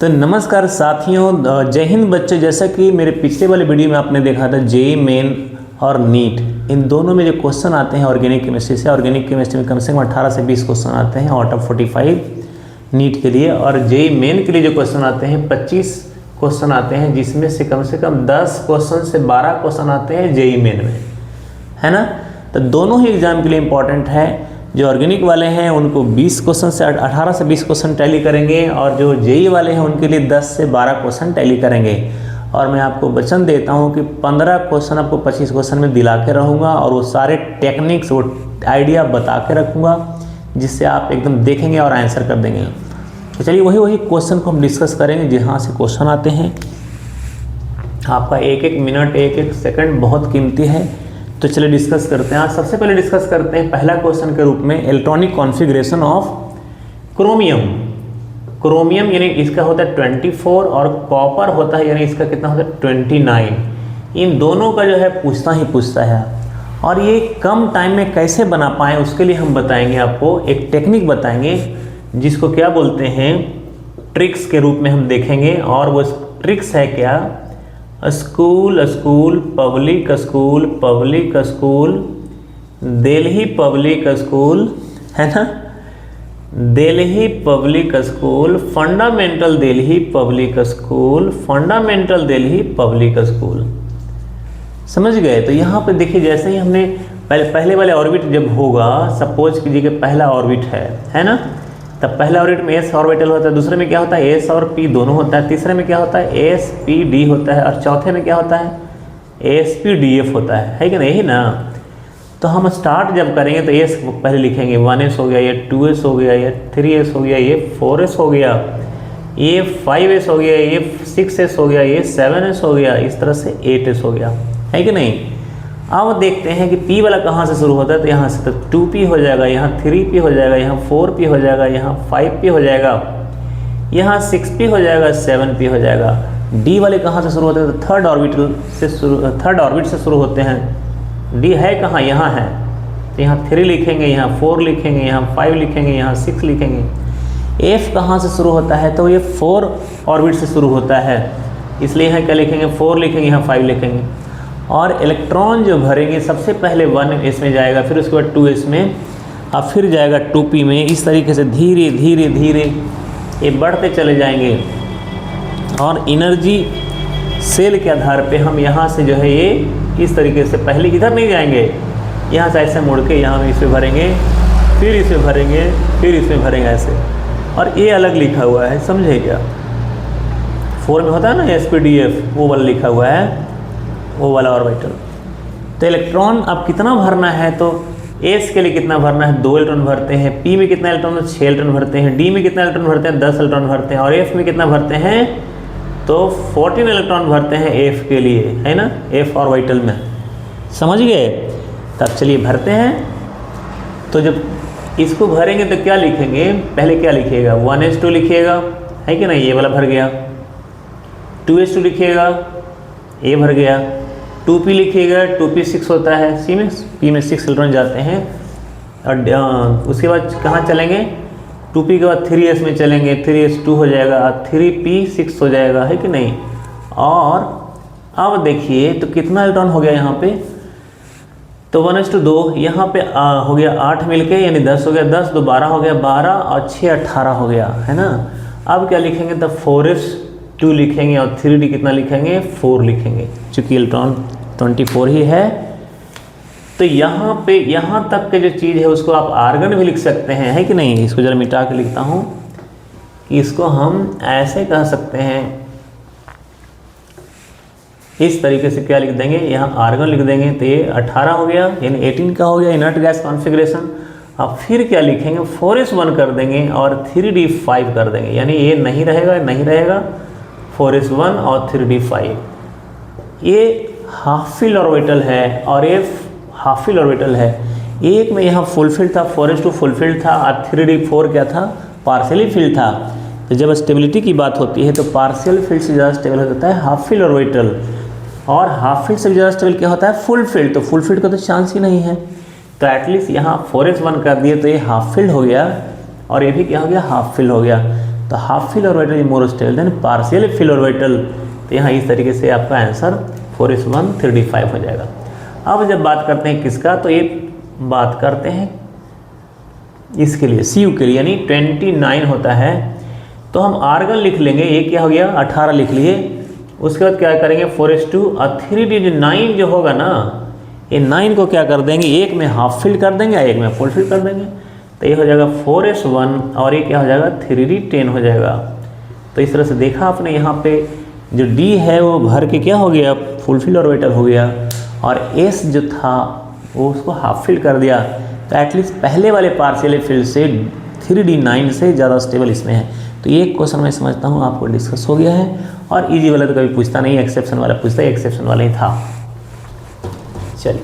तो नमस्कार साथियों, जय हिंद बच्चों। जैसा कि मेरे पिछले वाले वीडियो में आपने देखा था जेईई मेन और नीट, इन दोनों में जो क्वेश्चन आते हैं ऑर्गेनिक केमिस्ट्री से, ऑर्गेनिक केमिस्ट्री में कम से कम 18 से 20 क्वेश्चन आते हैं आउट ऑफ 45 नीट के लिए, और जेईई मेन के लिए जो क्वेश्चन आते हैं 25 क्वेश्चन आते हैं, जिसमें से कम 10 क्वेश्चन से 12 क्वेश्चन आते हैं जेईई मेन में, है ना। तो दोनों ही एग्जाम के लिए इम्पॉर्टेंट है। जो ऑर्गेनिक वाले हैं उनको 20 क्वेश्चन से 18 से 20 क्वेश्चन टैली करेंगे, और जो जेईई वाले हैं उनके लिए 10 से 12 क्वेश्चन टैली करेंगे। और मैं आपको वचन देता हूं कि 15 क्वेश्चन आपको 25 क्वेश्चन में दिला के रहूँगा, और वो सारे टेक्निक्स, वो आइडिया बता के रखूँगा, जिससे आप एकदम देखेंगे और आंसर कर देंगे। तो चलिए वही क्वेश्चन को हम डिस्कस करेंगे जहाँ से क्वेश्चन आते हैं। आपका एक मिनट, एक सेकंड बहुत कीमती है, तो चलिए डिस्कस करते हैं। आज सबसे पहले डिस्कस करते हैं पहला क्वेश्चन के रूप में electronic configuration of chromium. Chromium यानी इसका होता है 24 और कॉपर होता है यानी इसका कितना होता है 29। इन दोनों का जो है पूछता है, और ये कम टाइम में कैसे बना पाएँ उसके लिए हम बताएंगे आपको, एक टेक्निक बताएंगे जिसको क्या बोलते हैं, ट्रिक्स के रूप में हम देखेंगे। और वो ट्रिक्स है क्या, school public school Delhi public school, है ना, Delhi public school, fundamental Delhi public school, fundamental Delhi public school. समझ गए। तो यहाँ पे देखिए, जैसे ही हमने पहले वाले ऑर्बिट जब होगा, सपोज कीजिए कि पहला ऑर्बिट है ना, तब पहला ऑर्बिट में एस ऑर्बिटल होता है, दूसरे में क्या होता है एस और पी दोनों होता है, तीसरे में क्या होता है एस पी डी होता है, और चौथे में क्या होता है एस पी डी एफ होता है कि नहीं ना। तो हम स्टार्ट जब करेंगे तो एस पहले लिखेंगे, 1s हो गया, ये 2s हो गया, ये 3s हो गया, ये 4s हो गया, ये 5s हो गया, ये 6s हो गया, ये 7s हो गया, इस तरह से 8s हो गया, है कि नहीं। अब देखते हैं कि P वाला कहाँ से शुरू होता है, तो यहाँ से तो 2P हो जाएगा, यहाँ 3P हो जाएगा, यहाँ 4P हो जाएगा, यहाँ 5P हो जाएगा, यहाँ 6P हो जाएगा, 7P हो जाएगा। D वाले कहाँ से शुरू होते हैं, तो थर्ड ऑर्बिट से शुरू होते हैं। D है कहाँ, यहाँ है, तो यहाँ 3 लिखेंगे, यहाँ 4 लिखेंगे, यहाँ 5 लिखेंगे, यहाँ 6 लिखेंगे। F कहाँ से शुरू होता है, तो ये 4 ऑर्बिट से शुरू होता है, इसलिए यहाँ क्या लिखेंगे 4 लिखेंगे, यहाँ 5 लिखेंगे। और इलेक्ट्रॉन जो भरेंगे सबसे पहले 1s में जाएगा, फिर उसके बाद 2s में, और फिर जाएगा 2p में। इस तरीके से धीरे धीरे ये बढ़ते चले जाएंगे, और एनर्जी सेल के आधार पे हम यहाँ से जो है ये इस तरीके से पहले इधर नहीं जाएंगे, यहाँ से ऐसे मुड़ के यहाँ इसमें भरेंगे, फिर इसमें भरेंगे, फिर इसमें भरेंगे ऐसे। और ये अलग लिखा हुआ है, समझे क्या, 4 में होता है ना SPDF, वो वाला लिखा हुआ है, वो वाला ऑर्बिटल। तो इलेक्ट्रॉन अब कितना भरना है, तो S के लिए कितना भरना है, 2 इलेक्ट्रॉन भरते हैं, P में कितना इलेक्ट्रॉन, 6 इलेक्ट्रॉन भरते हैं, D में कितना इलेक्ट्रॉन भरते हैं, 10 इलेक्ट्रॉन भरते हैं, और F में कितना भरते हैं, तो 14 इलेक्ट्रॉन भरते हैं F के लिए, है ना, F ऑर्बिटल में। समझ गए। तब चलिए भरते हैं। तो जब इसको भरेंगे तो क्या लिखेंगे, पहले क्या लिखिएगा, 1s2 लिखिएगा, है कि नहीं, ये वाला भर गया, 2s2 लिखिएगा, ये भर गया, 2p लिखिएगा, 2p 6 होता है, p में 6 इलेक्ट्रॉन जाते हैं। और उसके बाद कहाँ चलेंगे, 2p के बाद 3s में चलेंगे, 3s2 हो जाएगा, 3p 6 हो जाएगा, है कि नहीं। और अब देखिए तो कितना इलेक्ट्रॉन हो गया यहाँ पे, तो 1s2 यहाँ पे हो गया 8 मिलके, यानी 10 हो गया, 10 2 12 हो गया, 12 और 6 18 हो गया, है ना। अब क्या लिखेंगे, तो 4s2 लिखेंगे, और 3d कितना लिखेंगे, 4 लिखेंगे, चूँकि इलेक्ट्रॉन 24 ही है। तो यहाँ पे यहाँ तक के जो चीज़ है उसको आप आर्गन भी लिख सकते हैं, है कि नहीं। इसको जरा मिटा के लिखता हूँ कि इसको हम ऐसे कह सकते हैं, इस तरीके से क्या लिख देंगे, यहाँ आर्गन लिख देंगे, तो ये 18 हो गया, यानी 18 का हो गया इनर्ट गैस कॉन्फ़िगरेशन। अब फिर क्या लिखेंगे, 4s1 कर देंगे और 3d5 कर देंगे, यानी ये नहीं रहेगा 4s1 और 3d5। ये हाफ फिल ऑर्बिटल है और ये हाफ फिल ऑर्बिटल है। एक में यहाँ फुल फिल था, 4s2 फुल फिल था, और 3d4 क्या था, पार्शियली फिल था। तो जब स्टेबिलिटी की बात होती है तो पार्शियल फिल से ज़्यादा स्टेबल होता है हाफ फिल ऑर्बिटल, और हाफ फील्ड से ज़्यादा स्टेबल क्या होता है, फुल फील्ड। तो फुल फील्ड का तो चांस ही नहीं है, तो एटलीस्ट यहाँ 4s1 कर दिए तो ये हाफ फील्ड हो गया, और ये भी क्या हो गया, हाफ फील्ड हो गया। तो half fill orbital is more stable than partial fill orbital. तो यहाँ इस तरीके से आपका आंसर 4s1 3d5 हो जाएगा। अब जब बात करते हैं किसका, तो ये बात करते हैं इसके लिए CU के लिए, यानी 29 होता है तो हम आर्गन लिख लेंगे। ये क्या हो गया 18 लिख लिए। उसके बाद क्या करेंगे 4s2 और 3d 9 जो होगा ना, ये 9 को क्या कर देंगे, एक में हाफ फिल कर देंगे, एक में फुल फिल कर देंगे। तो ये हो जाएगा 4s1 और ये क्या हो जाएगा 3d 10 हो जाएगा। तो इस तरह से देखा आपने, यहाँ पे जो D है वो भर के क्या हो गया फुल फिल ऑर्बिटल हो गया, और S जो था वो उसको हाफ फिल कर दिया। तो एटलीस्ट पहले वाले पार्शियल फिल से 3d 9 से ज़्यादा स्टेबल इसमें है। तो ये क्वेश्चन मैं समझता हूँ आपको डिस्कस हो गया है, और इजी वाला तो कभी पूछता नहीं, एक्सेप्शन वाला पूछता है, एक्सेप्शन वाला ही था। चलिए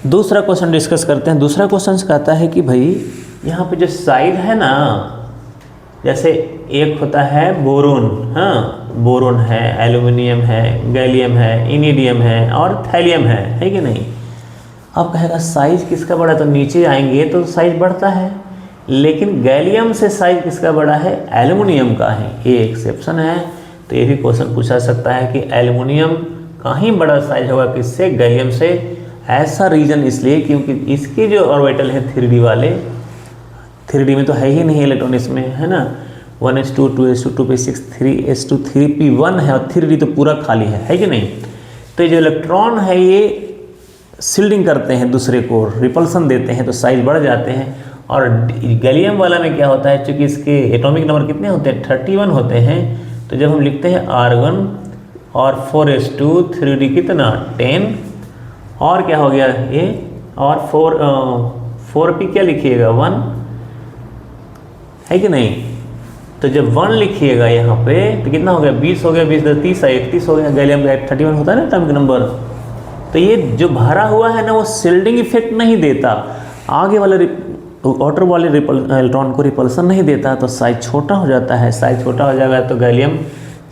दूसरा क्वेश्चन डिस्कस करते हैं। दूसरा क्वेश्चन कहता है कि भाई यहाँ पे जो साइज है ना, जैसे एक होता है बोरोन, हाँ बोरोन है, एल्यूमिनियम है, गैलियम है, इनिडियम है और थैलियम है कि नहीं। अब कहेगा साइज किसका बड़ा है, तो नीचे आएंगे तो साइज बढ़ता है, लेकिन गैलियम से साइज किसका बड़ा है, एल्यूमिनियम का है। ये एक्सेप्शन है। तो ये भी क्वेश्चन पूछा सकता है कि एल्यूमिनियम का ही बड़ा साइज होगा किससे, गैलियम से। ऐसा रीजन इसलिए क्योंकि इसके जो ऑर्बिटल है 3d वाले, 3d में तो है ही नहीं इलेक्ट्रॉन इसमें, है ना। 1s2 2s2 2p6 3s2 3p1 है, और 3d तो पूरा खाली है कि नहीं। तो ये जो इलेक्ट्रॉन है ये शिल्डिंग करते हैं दूसरे को, रिपल्सन देते हैं, तो साइज बढ़ जाते हैं। और गैलियम वाला में क्या होता है, चूँकि इसके एटॉमिक नंबर कितने होते हैं 31 होते हैं, तो जब हम लिखते हैं आर्गन और 4s2 3d कितना 10, और क्या हो गया ये, और 4p क्या लिखिएगा 1 है कि नहीं। तो जब 1 लिखिएगा यहाँ पे तो कितना हो गया 20 हो गया, 20 30 31 हो गया। गैलियम का 31 होता है ना एटॉमिक नंबर। तो ये जो भरा हुआ है ना वो शिल्डिंग इफेक्ट नहीं देता, आगे वाले आउटर वाले इलेक्ट्रॉन को रिपल्सन नहीं देता, तो साइज छोटा हो जाता है। साइज छोटा हो जाएगा तो गैलियम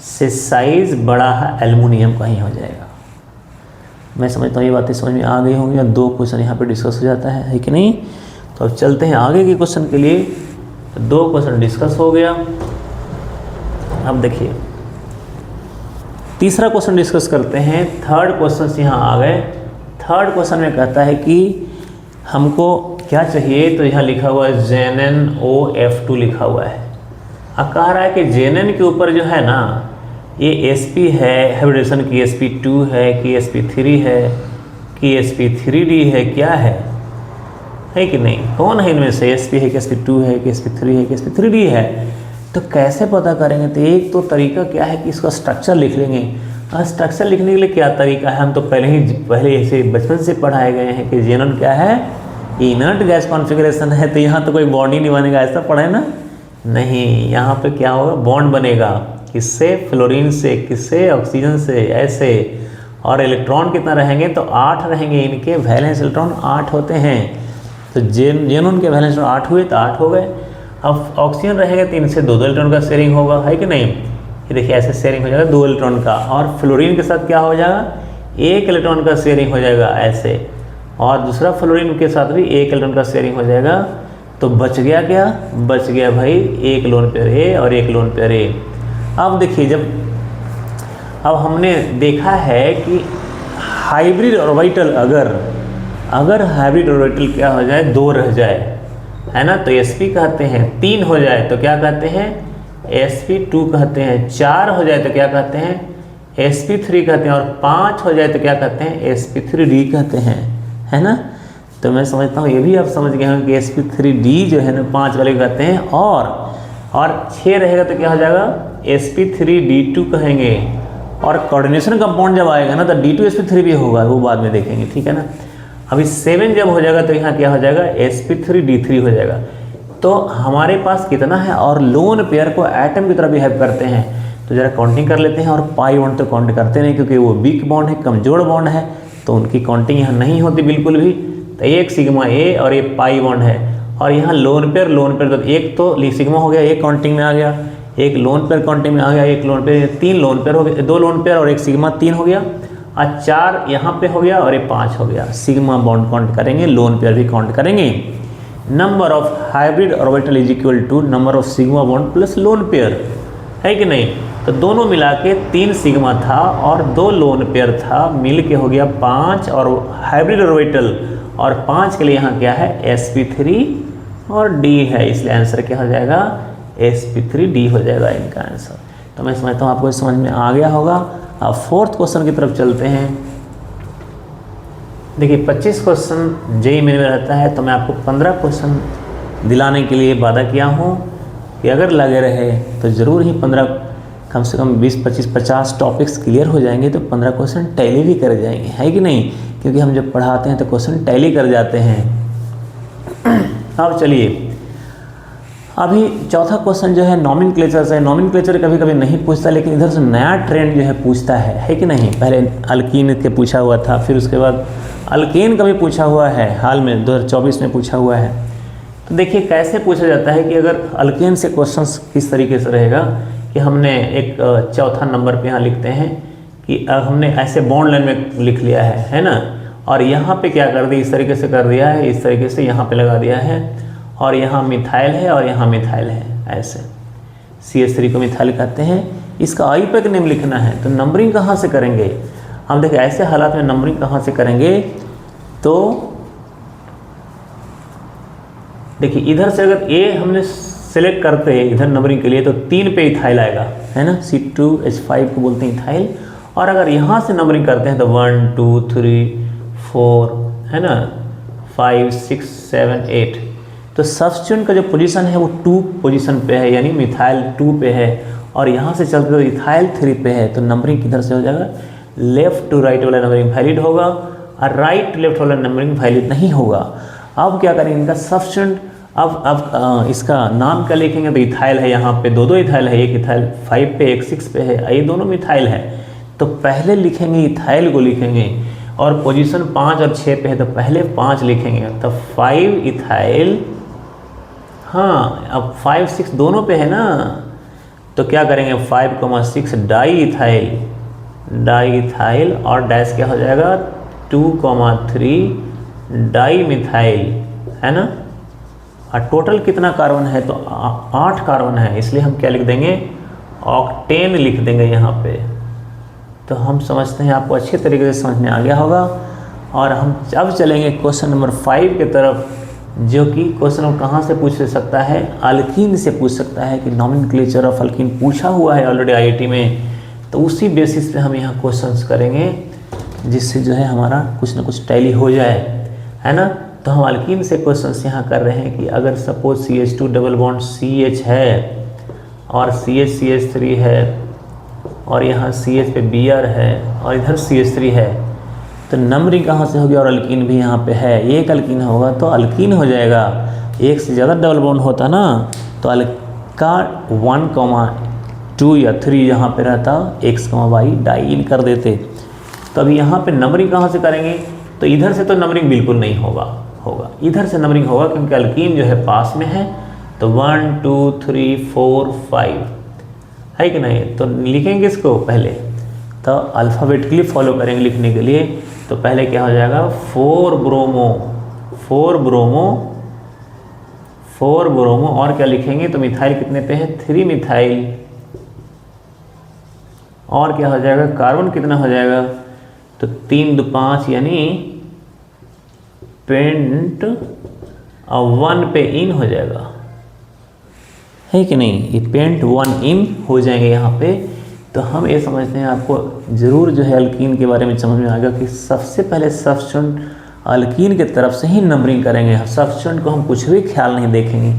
से साइज बड़ा है एल्युमिनियम का ही हो जाएगा। मैं समझता हूँ ये बातें समझ में आ गई होंगी, और 2 क्वेश्चन यहाँ पे डिस्कस हो जाता है कि नहीं। तो अब चलते हैं आगे के क्वेश्चन के लिए। 2 क्वेश्चन डिस्कस हो गया। अब देखिए तीसरा क्वेश्चन डिस्कस करते हैं। थर्ड क्वेश्चन यहाँ आ गए। थर्ड क्वेश्चन में कहता है कि हमको क्या चाहिए, तो यहाँ लिखा हुआ है ZnOF2 लिखा हुआ है। अब कह रहा है कि Zn के ऊपर जो है ना ये sp है, हाइब्रिडेशन की sp2 है कि sp3 है कि sp3d है, क्या है कि नहीं, कौन है इनमें से, sp है कि sp2 है कि sp3 है कि sp3d है। तो कैसे पता करेंगे, तो एक तो तरीका क्या है कि इसका स्ट्रक्चर लिख लेंगे। और स्ट्रक्चर लिखने के लिए क्या तरीका है, हम तो पहले ऐसे बचपन से पढ़ाए गए हैं कि जेनन क्या है, इनर्ट गैस कॉन्फ़िगरेशन है। तो यहाँ तो कोई बॉन्ड ही नहीं बनेगा, ऐसा पढ़े ना, नहीं। यहाँ पे क्या होगा, बॉन्ड बनेगा, किससे, फ्लोरीन से, किससे, ऑक्सीजन से, ऐसे। और इलेक्ट्रॉन कितना रहेंगे, तो 8 रहेंगे। इनके वैलेंस इलेक्ट्रॉन 8 होते हैं। तो जेनन के वैलेंस 8 हुए तो 8 हो गए। अब ऑक्सीजन रहेगा तो इनसे 2 इलेक्ट्रॉन का शेयरिंग होगा, है कि नहीं। ये देखिए ऐसे शेयरिंग हो जाएगा 2 इलेक्ट्रॉन का। और फ्लोरीन के साथ क्या हो जाएगा, 1 इलेक्ट्रॉन का शेयरिंग हो जाएगा ऐसे। और दूसरा फ्लोरीन के साथ भी 1 इलेक्ट्रॉन का शेयरिंग हो जाएगा। तो बच गया क्या, बच गया भाई 1 लोन पेयर ए और 1 लोन पेयर ए। अब देखिए अब हमने देखा है कि हाइब्रिड ऑर्बिटल अगर हाइब्रिड ऑर्बिटल क्या हो जाए, 2 रह जाए, है ना, तो sp कहते हैं। 3 हो जाए तो क्या कहते हैं, sp2 कहते हैं। 4 हो जाए तो क्या कहते हैं, sp3 कहते हैं। और 5 हो जाए तो क्या कहते हैं, sp3d कहते हैं, है ना। तो मैं समझता हूँ ये भी आप समझ गए होंगे कि sp3d जो है ना 5 वाले कहते हैं। और 6 रहेगा तो क्या हो जाएगा, sp3d2 कहेंगे। और कोऑर्डिनेशन कंपाउंड जब आएगा ना तो d2sp3 भी होगा, वो बाद में देखेंगे, ठीक है ना। अभी 7 जब हो जाएगा तो यहाँ क्या हो जाएगा, sp3d3 हो जाएगा। तो हमारे पास कितना है, और लोन पेयर को एटम की तरह बिहेव करते हैं। तो जरा काउंटिंग कर लेते हैं। और पाई बॉन्ड तो काउंट करते नहीं, क्योंकि वो वीक बॉन्ड है, कमजोर बॉन्ड है, तो उनकी काउंटिंग यहाँ नहीं होती बिल्कुल भी। तो एक सिग्मा ए और ये पाई बॉन्ड है। और यहाँ लोन पेयर तो एक तो सिग्मा हो गया, एक काउंटिंग में आ गया, एक लोन पेयर काउंटिंग में आ गया, एक लोन पेयर, 3 लोन पेयर हो गए, 2 लोन पेयर और एक सिग्मा, 3 हो गया। और 4 यहाँ पे हो गया और ये 5 हो गया। सिग्मा बॉन्ड काउंट करेंगे, लोन पेयर भी काउंट करेंगे। Number of hybrid orbital is equal to number of sigma bond plus lone pair, है कि नहीं। तो दोनों मिला के 3 सिग्मा था और 2 लोन पेयर था, मिल के हो गया 5 और हाइब्रिड ऑर्बिटल, और 5 के लिए यहाँ क्या है sp3 और d है, इसलिए आंसर क्या हो जाएगा sp3d हो जाएगा इनका आंसर। तो मैं समझता हूँ आपको समझ में आ गया होगा। अब 4th क्वेश्चन की तरफ चलते हैं। देखिए 25 क्वेश्चन जेईई मेन में रहता है, तो मैं आपको 15 क्वेश्चन दिलाने के लिए वादा किया हूँ कि अगर लगे रहे तो ज़रूर ही 15 कम से कम 20, 25, 50 टॉपिक्स क्लियर हो जाएंगे, तो 15 क्वेश्चन टैली भी कर जाएंगे, है कि नहीं, क्योंकि हम जब पढ़ाते हैं तो क्वेश्चन टैली कर जाते हैं। अब चलिए, अभी चौथा क्वेश्चन जो है नॉमेनक्लेचर से। नॉमेनक्लेचर कभी कभी नहीं पूछता, लेकिन इधर से नया ट्रेंड जो है पूछता है कि नहीं। पहले अल्कीन के पूछा हुआ था, फिर उसके बाद अल्केन का भी पूछा हुआ है, हाल में 2024 में पूछा हुआ है। तो देखिए कैसे पूछा जाता है कि अगर अल्केन से क्वेश्चंस किस तरीके से रहेगा कि हमने एक चौथा नंबर पे यहाँ लिखते हैं कि हमने ऐसे बॉन्ड लाइन में लिख लिया है ना, और यहाँ पे क्या कर दिया, इस तरीके से कर दिया है, इस तरीके से यहाँ पे लगा दिया है, और यहाँ मिथाइल है और यहाँ मिथाइल है, ऐसे CH3 को मिथाइल कहते हैं। इसका IUPAC नेम लिखना है, तो नंबरिंग कहाँ से करेंगे हम। देखिए ऐसे हालात में नंबरिंग कहाँ से करेंगे, तो देखिए इधर से अगर A हमने सेलेक्ट करते हैं इधर नंबरिंग के लिए, तो 3 पे इथाइल आएगा, है ना, C2H5 को बोलते हैं इथाइल। और अगर यहाँ से नंबरिंग करते हैं तो 1 2 3 4, है ना, 5 6 7 8, तो सब्स्टिट्यूएंट का जो पोजीशन है वो 2 पोजीशन पे है, यानी मिथाइल 2 पे है, और यहाँ से चलते तो इथाइल 3 पे है। तो नंबरिंग किधर से हो जाएगा, लेफ्ट टू राइट वाला नंबरिंग वैलिड होगा, और राइट टू लेफ्ट वाला नंबरिंग वैलिड नहीं होगा। अब क्या करेंगे, इनका सब्स्टिट्यूएंट, अब इसका नाम क्या लिखेंगे, तो इथाइल है, यहाँ पे 2 इथाइल है, एक इथाइल 5 पे एक 6 पे है, ये दोनों मिथाइल है। तो पहले लिखेंगे इथाइल को लिखेंगे, और पोजीशन 5 और 6 पे है, तो पहले 5 लिखेंगे, तो 5 इथाइल, हाँ अब 5 6 दोनों पे है ना, तो क्या करेंगे 5,6 डाई इथाइल, और डैश क्या हो जाएगा 2,3 डाई मिथाइल, है ना। और टोटल कितना कार्बन है, तो 8 कार्बन है, इसलिए हम क्या लिख देंगे, ऑक्टेन लिख देंगे यहाँ पे। तो हम समझते हैं आपको अच्छे तरीके से समझ में आ गया होगा। और हम अब चलेंगे क्वेश्चन नंबर 5 की तरफ, जो कि क्वेश्चन कहाँ से पूछ सकता है, अल्कीन से पूछ सकता है कि नॉमेनक्लेचर ऑफ अल्कीन पूछा हुआ है ऑलरेडी IIT में। तो उसी बेसिस पे हम यहाँ क्वेश्चंस करेंगे, जिससे जो है हमारा कुछ ना कुछ टैली हो जाए, है ना। तो हम अल्कीन से क्वेश्चंस यहाँ कर रहे हैं कि अगर suppose CH2 double bond CH है और CH3 है, और यहाँ CH पे Br है और इधर CH3 है, तो नंबरिंग कहाँ से होगी, और अल्कीन भी यहाँ पे है, एक अल्कीन होगा तो अल्कीन हो जाएगा। एक से ज़्यादा डबल बॉन्ड होता ना, तो अल्का 1,2 या 3 यहाँ पे रहता, X, Y डाई कर देते। तो अभी यहाँ पे नंबरिंग कहाँ से करेंगे, तो इधर से तो नंबरिंग बिल्कुल नहीं होगा, इधर से नंबरिंग होगा, क्योंकि अल्कीन जो है पास में है। तो 1 2 3 4 5 है कि नहीं। तो लिखेंगे इसको पहले, तो अल्फ़ाबेटिकली फॉलो करेंगे लिखने के लिए। तो पहले क्या हो जाएगा 4 ब्रोमो, और क्या लिखेंगे, तो मिथाइल कितने पे है 3 मिथाइल, और क्या हो जाएगा कार्बन कितना हो जाएगा, तो 3 2 5, यानी पेंट 1 पे इन हो जाएगा, है कि नहीं, ये पेंट 1 इन हो जाएंगे यहाँ पे। तो हम ये समझते हैं आपको ज़रूर जो है अल्कीन के बारे में समझ में आएगा कि सबसे पहले सब्स्टिट्यूएंट अल्कीन के तरफ से ही नंबरिंग करेंगे। सब्स्टिट्यूएंट को हम कुछ भी ख्याल नहीं देखेंगे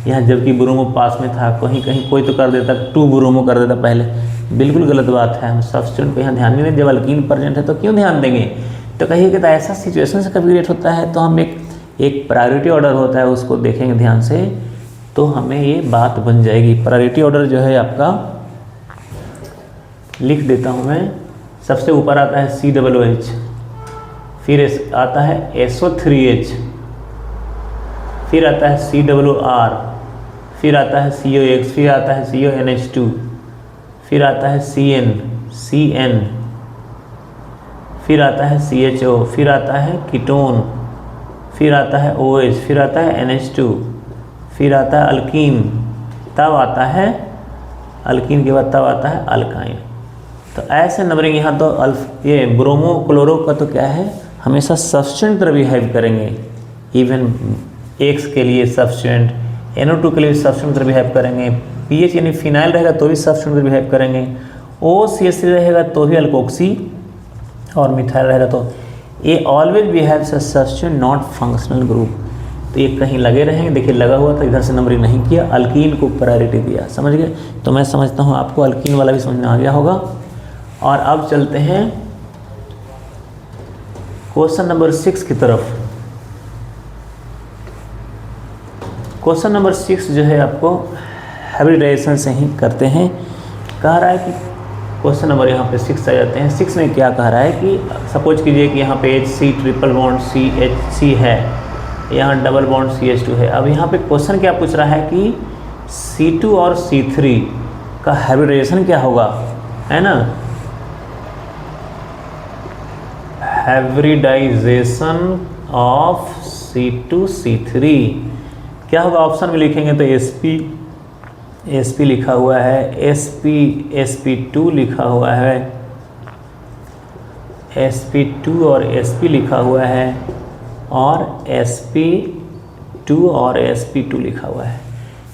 यहाँ, जबकि ब्रोमो पास में था, कहीं कोई तो कर देता 2 ब्रोमो कर देता पहले, बिल्कुल गलत बात है। हम सब्स्टिट्यूएंट को यहाँ ध्यान नहीं दें, जब अल्कीन प्रेजेंट है तो क्यों ध्यान देंगे। तो कहिए कि ऐसा सिचुएशन से कभी क्रिएट होता है, तो हम एक प्रायोरिटी ऑर्डर होता है, उसको देखेंगे ध्यान से, तो हमें ये बात बन जाएगी। प्रायोरिटी ऑर्डर जो है आपका लिख देता हूँ मैं। सबसे ऊपर आता है COOH, फिर आता है SO3H, फिर आता है COR, फिर आता है COX, फिर आता है CONH2, फिर आता है CN, फिर आता है CHO, फिर आता है कीटोन, फिर आता है OH, फिर आता है NH2, फिर आता है अल्कीन, तब आता है अल्कीन के बाद तब आता है अल्काइन। तो ऐसे नंबरिंग यहाँ तो ये ब्रोमो क्लोरो का तो क्या है, हमेशा सब्स्टिट्यूएंट तरह बिहेव करेंगे। इवन X के लिए सब्स्टिट्यूएंट, NO2 के लिए सब्स्टिट्यूएंट तरह बिहेव करेंगे। PH यानी फिनाइल रहेगा तो भी सब्स्टिट्यूएंट तरह बिहेव करेंगे। OCH रहेगा तो भी अल्कोक्सी, और मिथाइल रहेगा तो ये always behaves as substituent not functional group. तो ये कहीं लगे रहेंगे, देखिए लगा हुआ था, इधर से नंबरिंग नहीं किया, अल्कीन को प्रायोरिटी दिया, समझ गए। तो मैं समझता हूँ आपको अल्कीन वाला भी समझ में आ गया होगा। और अब चलते हैं क्वेश्चन नंबर 6 की तरफ। क्वेश्चन नंबर 6 जो है आपको हाइब्रिडाइजेशन से ही करते हैं। कह रहा है कि क्वेश्चन नंबर यहाँ पे 6 आ जाते हैं। 6 में क्या कह रहा है कि सपोज कीजिए कि यहाँ पे HC ट्रिपल बॉन्ड CHC है, यहाँ डबल बॉन्ड CH2 है। अब यहाँ पे क्वेश्चन क्या पूछ रहा है कि C2 और C3 का हाइब्रिडाइजेशन क्या होगा, है ना। हाइब्रिडाइजेशन ऑफ C2 C3 क्या होगा, ऑप्शन में लिखेंगे तो SP लिखा हुआ है, SP2 लिखा हुआ है, SP2 और SP लिखा हुआ है, और SP2 और SP2 लिखा हुआ है।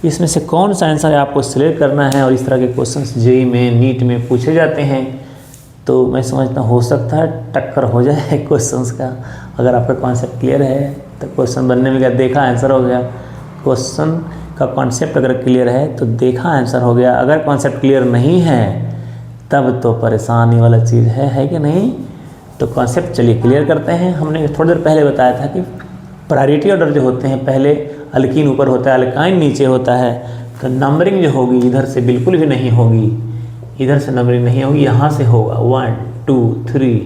इसमें से कौन सा आंसर आपको सिलेक्ट करना है। और इस तरह के क्वेश्चंस जेईई में, नीट में पूछे जाते हैं। तो मैं समझता हूँ हो सकता है टक्कर हो जाए क्वेश्चंस का। अगर आपका कॉन्सेप्ट क्लियर है तो क्वेश्चन बनने में क्या देखा आंसर हो गया। क्वेश्चन का कॉन्सेप्ट अगर क्लियर है तो देखा आंसर हो गया। अगर कॉन्सेप्ट क्लियर नहीं है तब तो परेशानी वाला चीज़ है कि नहीं। तो कॉन्सेप्ट चलिए क्लियर करते हैं। हमने थोड़ी देर पहले बताया था कि प्रायोरिटी ऑर्डर जो होते हैं, पहले अल्कीन ऊपर होता है, अल्काइन नीचे होता है। तो नंबरिंग जो होगी इधर से बिल्कुल भी नहीं होगी, इधर से नंबरिंग नहीं होगी, यहाँ से होगा 1 2 3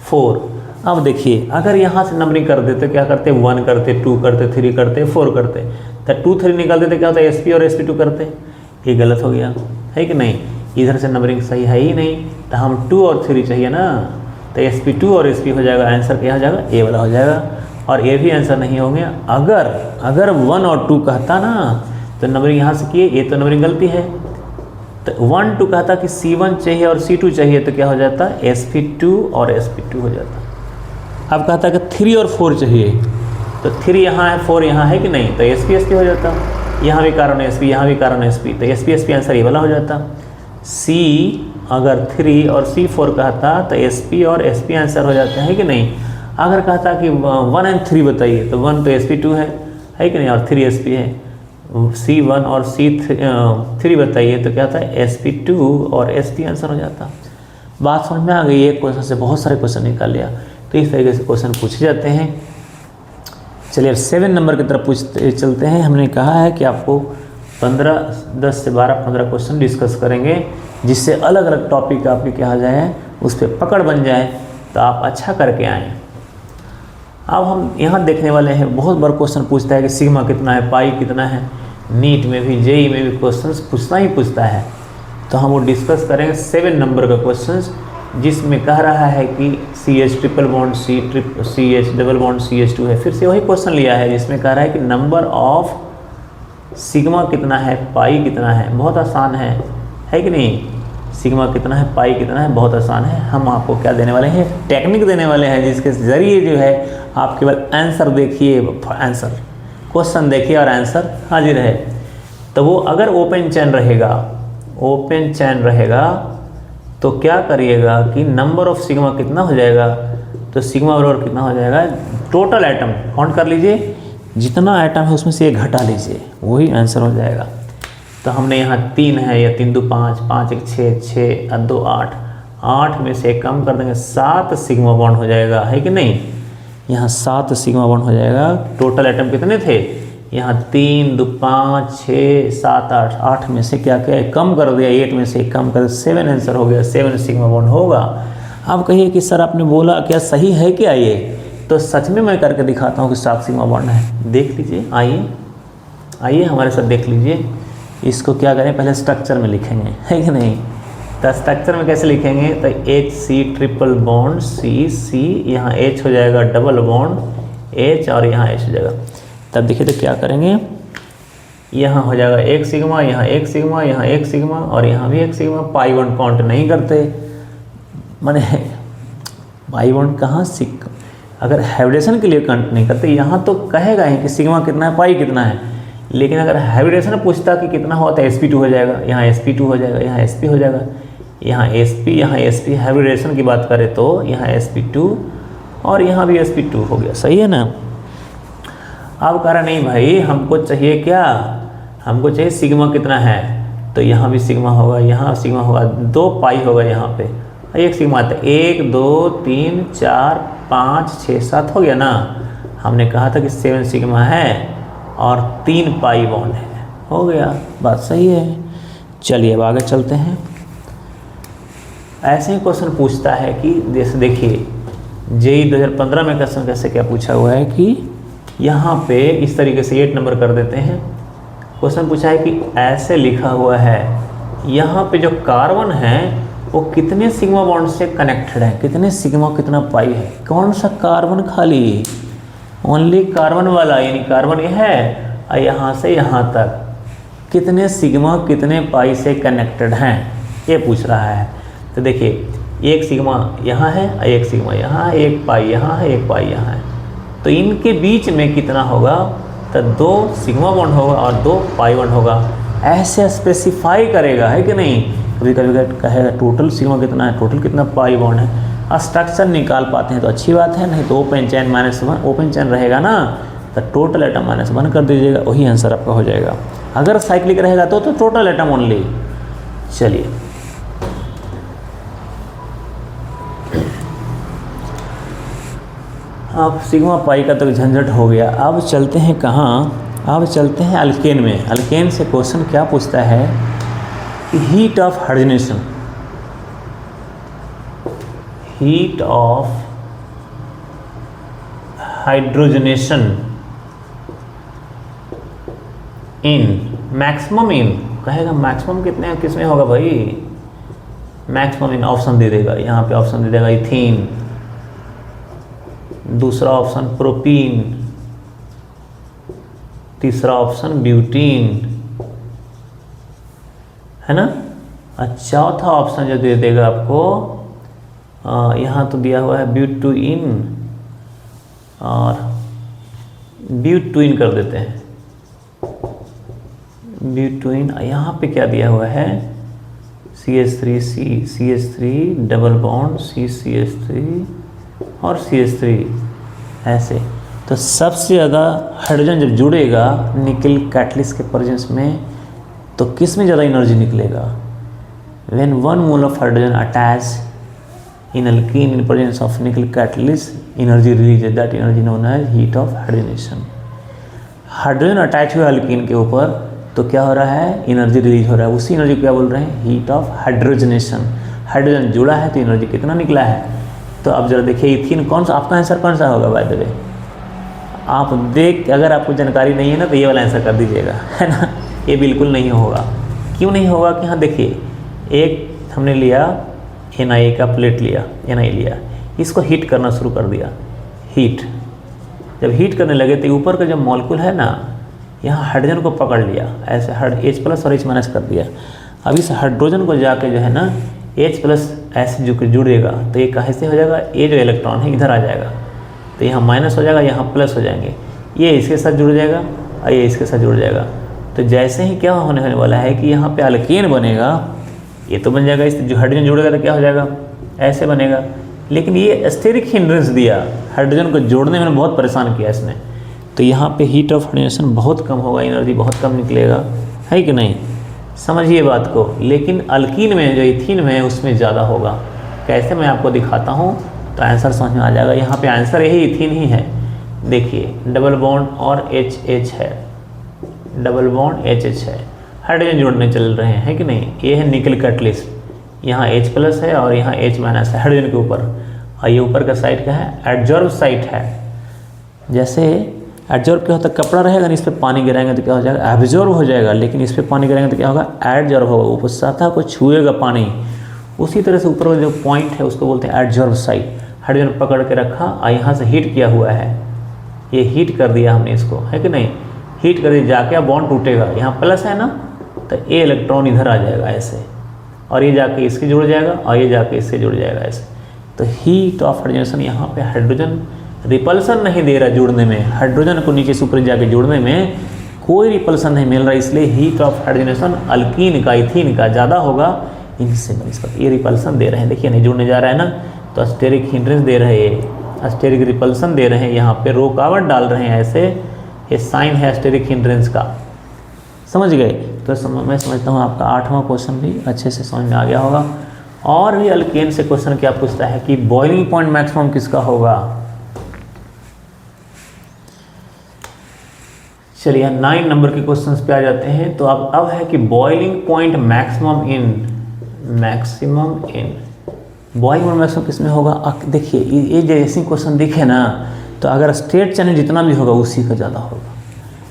4। अब देखिए अगर यहाँ से नंबरिंग कर देते, क्या करते, 1 करते, 2 करते, 3 करते, 4 करते, तो 2 3 निकाल देते, क्या होता है SP और SP2 करते। ये गलत हो गया है कि नहीं। इधर से नंबरिंग सही है ही नहीं, तो हम 2 और 3 चाहिए ना। तो SP2 और SP हो जाएगा, आंसर क्या हो जाएगा, ए वाला हो जाएगा। और ये भी आंसर नहीं होंगे। अगर 1 और 2 कहता ना तो नंबरिंग यहाँ से किए, ये तो नंबरिंग गलती है। तो 1 2 कहता कि C1 चाहिए और C2 चाहिए, तो क्या हो जाता, SP2 और SP2 हो जाता। अब कहता कि 3 और 4 चाहिए, तो 3 यहाँ है, 4 यहाँ है कि नहीं, तो SP SP हो जाता। यहाँ भी कारण SP, यहाँ भी कारण SP, तो SP SP आंसर ये वाला हो जाता। C अगर 3 और C4 कहता तो SP और SP आंसर हो जाता है कि नहीं। अगर कहता कि 1 और 3 बताइए, तो 1 तो SP2 है कि नहीं, और 3 SP है। C1 और C3 बताइए, तो क्या था, SP2 और SP आंसर हो जाता। बात समझ में आ गई। एक क्वेश्चन से बहुत सारे क्वेश्चन निकाल लिया। तो इस तरीके से क्वेश्चन पूछे जाते हैं। चलिए 7 नंबर की तरफ पूछते चलते हैं। हमने कहा है कि आपको 10 से 15 क्वेश्चन डिस्कस करेंगे, जिससे अलग अलग टॉपिक आपके क्या हो जाए, उस पर पकड़ बन जाए, तो आप अच्छा करके आएँ। अब हम यहाँ देखने वाले हैं, बहुत बार क्वेश्चन पूछता है कि सिग्मा कितना है, पाई कितना है। नीट में भी, जेईई में भी क्वेश्चंस पूछता है। तो हम वो डिस्कस करेंगे 7 नंबर का क्वेश्चंस, जिसमें कह रहा है कि CH triple bond CH double bond CH2 है। फिर से वही क्वेश्चन लिया है जिसमें कह रहा है कि नंबर ऑफ सिग्मा कितना है, पाई कितना है। बहुत आसान है कि नहीं। सिग्मा कितना है, पाई कितना है, बहुत आसान है। हम आपको क्या देने वाले हैं, टेक्निक देने वाले हैं, जिसके ज़रिए जो है आप केवल आंसर देखिए, आंसर क्वेश्चन देखिए और आंसर हाजिर है। तो वो अगर ओपन चैन रहेगा तो क्या करिएगा कि नंबर ऑफ सिग्मा कितना हो जाएगा, तो सिग्मा बराबर कितना हो जाएगा, टोटल एटम काउंट कर लीजिए, जितना एटम है उसमें से 1 घटा लीजिए, वही आंसर हो जाएगा। तो हमने यहाँ 3 है, या 3 2 5, 5 1 6, 6 और 2 8, 8 में से कम कर देंगे, 7 सिग्मा बॉन्ड हो जाएगा, है कि नहीं। यहाँ 7 सिग्मा बॉन्ड हो जाएगा। टोटल एटम कितने थे, यहाँ 3 2 5 6 7 8, 8 में से क्या कम कर दिया, 8 में से कम कर, 7 आंसर हो गया, 7 सिग्मा बॉन्ड होगा। आप कहिए कि सर आपने बोला क्या सही है क्या ये, तो सच में मैं करके दिखाता हूँ कि 7 सिग्मा बॉन्ड है। देख लीजिए, आइए हमारे साथ देख लीजिए। इसको क्या करें, पहले स्ट्रक्चर में लिखेंगे, है कि नहीं। तो स्ट्रक्चर में कैसे लिखेंगे, तो HC ट्रिपल बॉन्ड C, यहाँ H हो जाएगा डबल बॉन्ड H और यहाँ H हो जाएगा। तब देखिए तो क्या करेंगे, यहाँ हो जाएगा एक सिग्मा, यहाँ एक सिग्मा, यहाँ एक सिग्मा और यहाँ भी एक सिग्मा। पाई बॉन्ड काउंट नहीं करते, माने पाई बॉन्ड कहाँ अगर हाइब्रिडेशन के लिए काउंट नहीं करते। यहाँ तो कहेगा ही कि सिग्मा कितना है, पाई कितना है, लेकिन अगर हाइब्रिडेशन पूछता कि कितना हुआ तो sp2 हो जाएगा, यहाँ sp2 हो जाएगा, यहाँ sp हो जाएगा, यहाँ sp, यहाँ sp। हाइब्रिडेशन की बात करें तो यहाँ sp2 और यहाँ भी sp2 हो गया, सही है ना। अब कह रहा नहीं भाई हमको चाहिए क्या, हमको चाहिए सिग्मा कितना है, तो यहाँ भी सिग्मा होगा, यहाँ सिग्मा होगा, 2 पाई होगा यहाँ पे, एक सिग्मा आता है 1 2 3 4 5 6 7 हो गया ना। हमने कहा था कि 7 सिग्मा है और 3 पाई बॉन्ड है, हो गया, बात सही है। चलिए अब आगे चलते हैं। ऐसे ही क्वेश्चन पूछता है कि जैसे देखिए जेई 2015 में क्वेश्चन कैसे क्या पूछा हुआ है कि यहाँ पे इस तरीके से 8 नंबर कर देते हैं। क्वेश्चन पूछा है कि ऐसे लिखा हुआ है, यहाँ पे जो कार्बन है वो कितने सिग्मा बॉन्ड से कनेक्टेड है, कितने सिग्मा कितना पाई है, कौन सा कार्बन खाली, ओनली कार्बन वाला, यानी कार्बन ये है और यहाँ से यहाँ तक कितने सिग्मा कितने पाई से कनेक्टेड हैं, ये पूछ रहा है। तो देखिए एक सिग्मा यहाँ है, एक सिग्मा यहाँ है, एक पाई यहाँ है, एक पाई यहाँ है, तो इनके बीच में कितना होगा, तो 2 सिग्मा बॉन्ड होगा और 2 पाई बॉन्ड होगा। ऐसे स्पेसिफाई करेगा, है कि नहीं। कभी कभी कहेगा टोटल सिग्मा कितना है, टोटल कितना पाई बॉन्ड है। स्ट्रक्चर निकाल पाते हैं तो अच्छी बात है, नहीं तो ओपन चेन -1, ओपन चेन रहेगा ना तो टोटल एटम -1 कर दीजिएगा, वही आंसर आपका हो जाएगा। अगर साइक्लिक रहेगा तो टोटल एटम ओनली। चलिए अब सिग्मा पाई का तो झंझट हो गया। अब चलते हैं कहाँ, अब चलते हैं अल्केन में। अल्केन से क्वेश्चन क्या पूछता है कि heat of hydrogenation, heat of hydrogenation in maximum, इन कहेगा मैक्सिमम कितने किसमें होगा भाई, मैक्सिमम इन ऑप्शन दे देगा, यहाँ पे ऑप्शन दे देगा इथीन, दूसरा ऑप्शन प्रोपीन, तीसरा ऑप्शन ब्यूटीन, है ना। और चौथा ऑप्शन जो दे देगा आपको, यहाँ तो दिया हुआ है ब्यूटुइन और ब्यूटुइन कर देते हैं, ब्यूटुइन। यहाँ पे क्या दिया हुआ है CH3C, CH3 double bond CCH3 और CH3, ऐसे। तो सबसे ज़्यादा हाइड्रोजन जब जुड़ेगा निकल कैटलिस्ट के प्रेजेंस में तो किस में ज़्यादा एनर्जी निकलेगा, when 1 mole of hydrogen attach in alkene in presence of nickel catalyst energy release, that energy known as heat of hydrogenation. Hydrogen attach हुआ अल्कीन के ऊपर तो क्या हो रहा है, एनर्जी रिलीज हो रहा है, उसी एनर्जी को क्या बोल रहे हैं, हीट ऑफ हाइड्रोजनेशन। हाइड्रोजन जुड़ा है तो एनर्जी कितना निकला है। तो अब जरा देखिए इथीन कौन सा, आपका आंसर कौन सा होगा बाय द वे, आप देख, अगर आपको जानकारी नहीं है ना तो ये वाला आंसर कर दीजिएगा, है ना। ये बिल्कुल नहीं होगा, क्यों नहीं होगा कि हाँ देखिए एक हमने लिया Na का प्लेट लिया, Na लिया, इसको हीट करना शुरू कर दिया, हीट जब हीट करने लगे तो ऊपर का जो मॉलिक्यूल है ना, यहाँ हाइड्रोजन को पकड़ लिया, ऐसे H+ और H- कर दिया। अब इस हाइड्रोजन को जाके जो है ना H+ ऐसे जो जुड़ेगा तो ये कैसे हो जाएगा, ये जो इलेक्ट्रॉन है इधर आ जाएगा तो यहाँ माइनस हो जाएगा, यहाँ प्लस हो जाएंगे, ये इसके साथ जुड़ जाएगा और ये इसके साथ जुड़ जाएगा। तो जैसे ही क्या होने वाला है कि यहाँ पे अल्केन बनेगा, ये तो बन जाएगा, इस जो हाइड्रोजन जुड़ेगा तो क्या हो जाएगा, ऐसे बनेगा। लेकिन ये स्टेरिक हिंड्रेंस दिया, हाइड्रोजन को जोड़ने में बहुत परेशान किया इसने, तो यहाँ पे हीट ऑफ हाइड्रोजनेशन बहुत कम होगा, एनर्जी बहुत कम निकलेगा, है कि नहीं, समझिए बात को। लेकिन अल्कीन में जो इथीन में है उसमें ज़्यादा होगा। कैसे, मैं आपको दिखाता हूँ तो आंसर समझ में आ जाएगा। यहाँ पे आंसर यही इथीन ही है। देखिए डबल बॉन्ड और HH है, डबल बॉन्ड HH है, हाइड्रोजन जोड़ने चल रहे हैं, कि नहीं। ये है निकल कैटलिस्ट, यहाँ H+ है और यहाँ H- है हाइड्रोजन के ऊपर, और ये ऊपर का साइड क्या है, एडजॉर्ब साइट है। जैसे एडजॉर्ब क्या होता है, कपड़ा रहेगा ना, इस पर पानी गिराएंगे तो क्या हो जाएगा, एब्जॉर्ब हो जाएगा, लेकिन इस पर पानी गिराएंगे तो क्या होगा, एडजॉर्ब होगा, ऊपर सतह को छुएगा पानी। उसी तरह से ऊपर जो पॉइंट है उसको बोलते हैं एडजॉर्ब साइट। हाइड्रोजन पकड़ के रखा और यहाँ से हीट किया हुआ है, ये हीट कर दिया हमने इसको, है कि नहीं, हीट कर दिया, जाके अब बॉन्ड टूटेगा, यहाँ प्लस है ना, तो ए इलेक्ट्रॉन इधर आ जाएगा ऐसे, और ये जाके इसके जुड़ जाएगा और ये जाके इससे जुड़ जाएगा ऐसे। तो हीट ऑफ हाइड्रोजन, यहाँ पे हाइड्रोजन रिपल्सन नहीं दे रहा जुड़ने में, हाइड्रोजन को नीचे से ऊपर जाके जुड़ने में कोई रिपल्सन नहीं मिल रहा, इसलिए हीट ऑफ हाइड्रोजनेशन अल्कीन का, इथीन का ज़्यादा होगा इनसे बनिस्पत। ये रिपल्सन दे रहे हैं, देखिए नहीं जुड़ने जा रहा है ना, तो अस्टेरिक हिंड्रेंस दे रहे हैं, अस्टेरिक रिपल्सन दे रहे हैं, यहाँ पे रुकावट डाल रहे हैं ऐसे, ये साइन है अस्टेरिक हिंड्रेंस का, समझ गए। तो मैं समझता हूँ आपका 8वां क्वेश्चन भी अच्छे से समझ में आ गया होगा। और भी अल्केन से क्वेश्चन क्या पूछता है कि बॉइलिंग पॉइंट मैक्सिमम किसका होगा। चलिए 9 नंबर के क्वेश्चंस पे आ जाते हैं। तो अब है कि boiling point maximum in boiling point maximum किस में होगा। देखिए ये जैसे क्वेश्चन दिखे ना, तो अगर स्टेट चैन जितना भी होगा उसी का ज़्यादा होगा।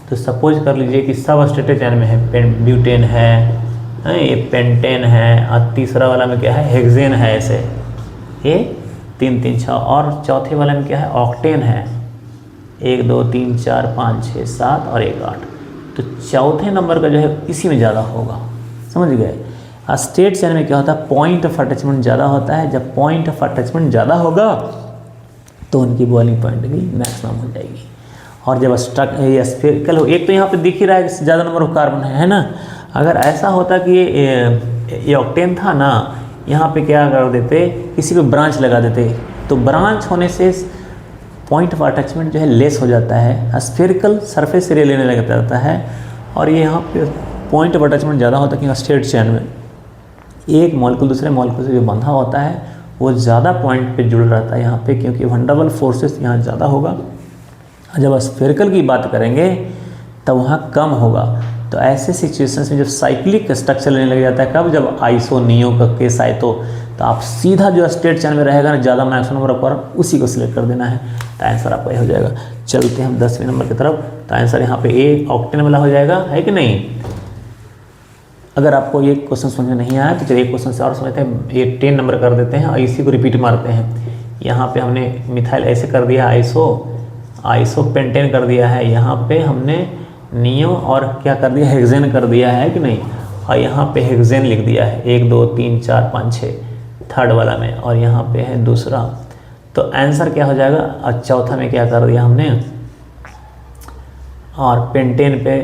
तो सपोज कर लीजिए कि सब स्टेट चैन में है, ब्यूटेन है, ये पेंटेन है, और तीसरा वाला में क्या है, हेक्सेन है, ऐसे ये 3 3 6, और चौथे वाले में क्या है, ऑक्टेन है, 1 2 3 4 5 6 7 और 1 8। तो चौथे नंबर का जो है इसी में ज़्यादा होगा, समझ गए। स्टेट चैन में क्या होता है, पॉइंट ऑफ अटैचमेंट ज़्यादा होता है, जब पॉइंट ऑफ अटैचमेंट ज़्यादा होगा तो उनकी बॉइलिंग पॉइंट भी मैक्सिमम हो जाएगी। और जब स्फेरिकल हो, एक तो यहाँ पे दिख ही रहा है कि ज़्यादा नंबर ऑफ कार्बन है ना। अगर ऐसा होता कि ये ऑक्टेन था ना, यहाँ पे क्या कर देते, किसी पे ब्रांच लगा देते, तो ब्रांच होने से पॉइंट ऑफ अटैचमेंट जो है लेस हो जाता है, स्फेरिकल सरफेस एरिया लेने लग जाता है। और ये यहाँ पे पॉइंट ऑफ अटैचमेंट ज़्यादा होता है कि स्टेट चैन में एक मॉलिक्यूल दूसरे मॉलिक्यूल से जो बंधा होता है वो ज़्यादा पॉइंट पे जुड़ रहता है यहाँ पे, क्योंकि वंडरबल फोर्सेस यहाँ ज़्यादा होगा। जब स्फेरिकल की बात करेंगे तब वहाँ कम होगा। तो ऐसे सिचुएशंस में जब साइक्लिक स्ट्रक्चर लेने लग जाता है, कब, जब आइसो नियो का केस आए तो आप सीधा जो स्टेट चैन में रहेगा ना, ज़्यादा मैक्सिमम नंबर ऑफ कार्बन उसी को सिलेक्ट कर देना है। तो आंसर आपका ये हो जाएगा। चलते हैं हम 10वें नंबर की तरफ। तो आंसर यहाँ पे ए ऑक्टेन वाला हो जाएगा, है कि नहीं। अगर आपको ये क्वेश्चन समझ में नहीं आया तो चलिए क्वेश्चन से और समझते हैं। ये 10 नंबर कर देते हैं और इसी को रिपीट मारते हैं। यहाँ पे हमने मिथाइल ऐसे कर दिया, आइसो पेंटेन कर दिया है, यहाँ पे हमने नियो और क्या कर दिया, हेक्सेन कर दिया है कि नहीं, और यहाँ पे हेक्सेन लिख दिया है 1 2 3 4 5 6 थर्ड वाला में, और यहाँ पे है दूसरा। तो आंसर क्या हो जाएगा, और चौथा में क्या कर दिया हमने, और पेंटेन पे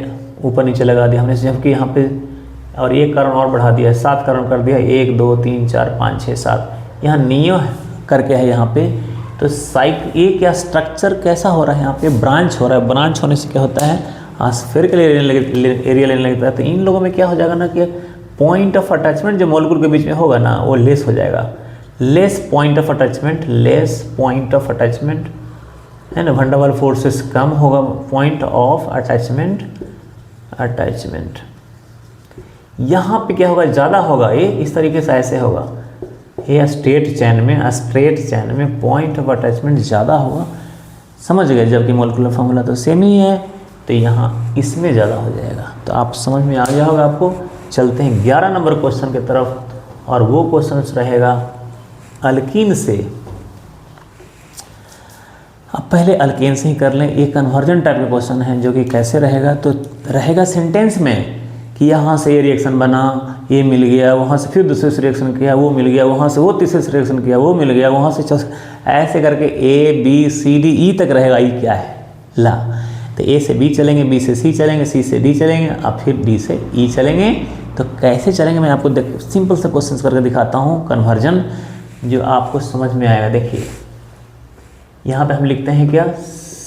ऊपर नीचे लगा दिया हमने, जबकि यहाँ पे और एक कारण और बढ़ा दिया है, 7 कारण कर दिया, 1 2 3 4 5 6 7। यहाँ नियो करके है यहाँ पे। तो ये क्या स्ट्रक्चर कैसा हो रहा है, यहाँ पे ब्रांच हो रहा है। ब्रांच होने से क्या होता है, स्फेरिकल एरिया लेने लगता है। तो इन लोगों में क्या हो जाएगा ना कि पॉइंट ऑफ अटैचमेंट जो मॉलिक्यूल के बीच में होगा ना, वो लेस हो जाएगा। लेस पॉइंट ऑफ अटैचमेंट है ना, वंडरबल फोर्सेस कम होगा, पॉइंट ऑफ अटैचमेंट यहाँ पे क्या होगा, ज़्यादा होगा। ये इस तरीके से ऐसे होगा, ये स्ट्रेट चैन में पॉइंट ऑफ अटैचमेंट ज़्यादा होगा, समझ गए। जबकि मॉलिक्यूलर फार्मूला तो सेम ही है, तो यहाँ इसमें ज़्यादा हो जाएगा। तो आप समझ में आ गया होगा आपको। चलते हैं 11 नंबर क्वेश्चन की तरफ, और वो क्वेश्चन रहेगा अल्कीन से। अब पहले अल्केन से ही कर लें। एक कन्वर्जन टाइप का क्वेश्चन है, जो कि कैसे रहेगा, तो रहेगा सेंटेंस में कि यहाँ से ये रिएक्शन बना, ये मिल गया, वहाँ से फिर दूसरे से रिएक्शन किया, वो मिल गया, वहाँ से वो तीसरे से रिएक्शन किया, वो मिल गया, वहाँ से ऐसे करके A B C D E तक रहेगा। ई क्या है, ला। तो A से B चलेंगे, B से C चलेंगे, C से D चलेंगे, अब फिर D से E चलेंगे। तो कैसे चलेंगे मैं आपको सिंपल से क्वेश्चन करके दिखाता हूँ, कन्वर्जन, जो आपको समझ में आएगा। देखिए यहाँ पे हम लिखते हैं क्या,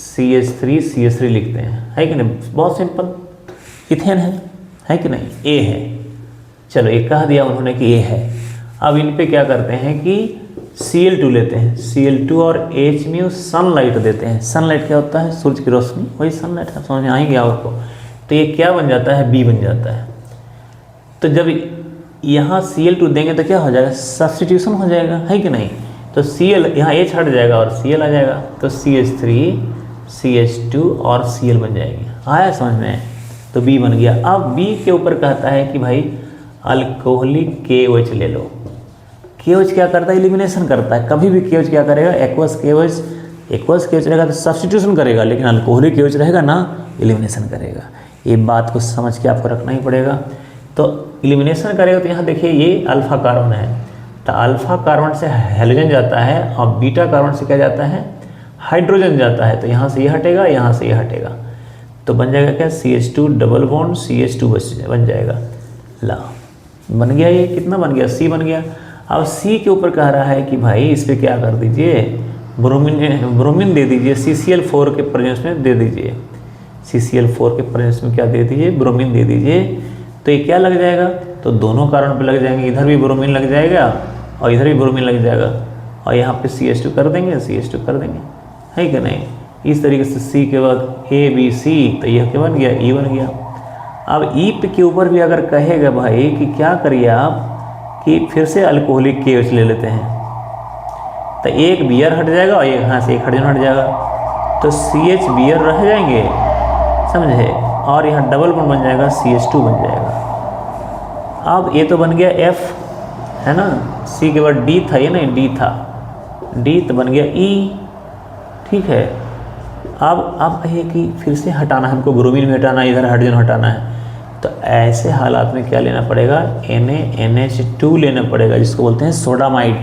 CH3 लिखते हैं, है कि नहीं, बहुत सिंपल। इथेन है कि नहीं, A है। चलो ये कह दिया उन्होंने कि A है। अब इन पे क्या करते हैं कि Cl2 लेते हैं, Cl2 और H में सनलाइट देते हैं। सनलाइट क्या होता है, सूरज की रोशनी, वही सनलाइट है, समझ में आएंगे आपको। तो ये क्या बन जाता है, B बन जाता है। तो जब यहाँ Cl2 देंगे तो क्या हो जाएगा, सब्स्टिट्यूशन हो जाएगा, है कि नहीं। तो Cl यहाँ H हट जाएगा और Cl आ जाएगा, तो CH3 CH2 और Cl बन जाएंगे। आया समझ में, तो B बन गया। अब B के ऊपर कहता है कि भाई अल्कोहलिक KOH ले लो। KOH क्या करता है, एलिमिनेशन करता है। कभी भी KOH क्या करेगा, एक्वस KOH एक्वस KOH रहेगा तो सब्स्टिट्यूशन करेगा, लेकिन अल्कोहलिक KOH रहेगा ना एलिमिनेशन करेगा। ये बात को समझ के आपको रखना ही पड़ेगा। तो एलिमिनेशन करेगा तो यहाँ देखिए ये अल्फा कार्बन है, तो अल्फा कार्बन से हेलोजन जाता है और बीटा कार्बन से क्या जाता है, हाइड्रोजन जाता है। तो यहाँ से ये हटेगा, यहाँ से ये हटेगा, तो बन जाएगा क्या, CH2 डबल बॉन्ड CH2 बन जाएगा। ला बन गया, ये कितना बन गया, C बन गया। अब C के ऊपर कह रहा है कि भाई इस पर क्या कर दीजिए, ब्रोमीन दे दीजिए, CCl4 के प्रेजेंस में दे दीजिए, CCl4 के प्रेजेंस में क्या दे दीजिए, ब्रोमीन दे दीजिए। तो ये क्या लग जाएगा, तो दोनों कार्बन पे लग जाएंगे, इधर भी ब्रोमीन लग जाएगा और इधर भी ब्रोमीन लग जाएगा, और यहाँ पे CH2 कर देंगे, CH2 कर देंगे, है कि नहीं। इस तरीके से C के बाद ABC, तो यह क्या बन गया, E बन गया। अब E के ऊपर भी अगर कहेगा भाई कि क्या करिए आप कि फिर से अल्कोहलिक KOH ले लेते हैं, तो एक बियर हट जाएगा और यहाँ से एक हाइड्रोजन हट जाएगा, तो CH बियर रह जाएंगे, समझे, और यहाँ डबल बॉन्ड बन जाएगा, CH2 बन जाएगा। अब ये तो बन गया F, है ना, C के बाद D था, ये नहीं D था, D तो बन गया E, ठीक है। अब कहिए कि फिर से हटाना है हमको, ब्रोमीन में हटाना है, इधर हाइड्रोजन हटाना है, तो ऐसे हालात में क्या लेना पड़ेगा, NaNH2 लेना पड़ेगा, जिसको बोलते हैं सोडामाइड,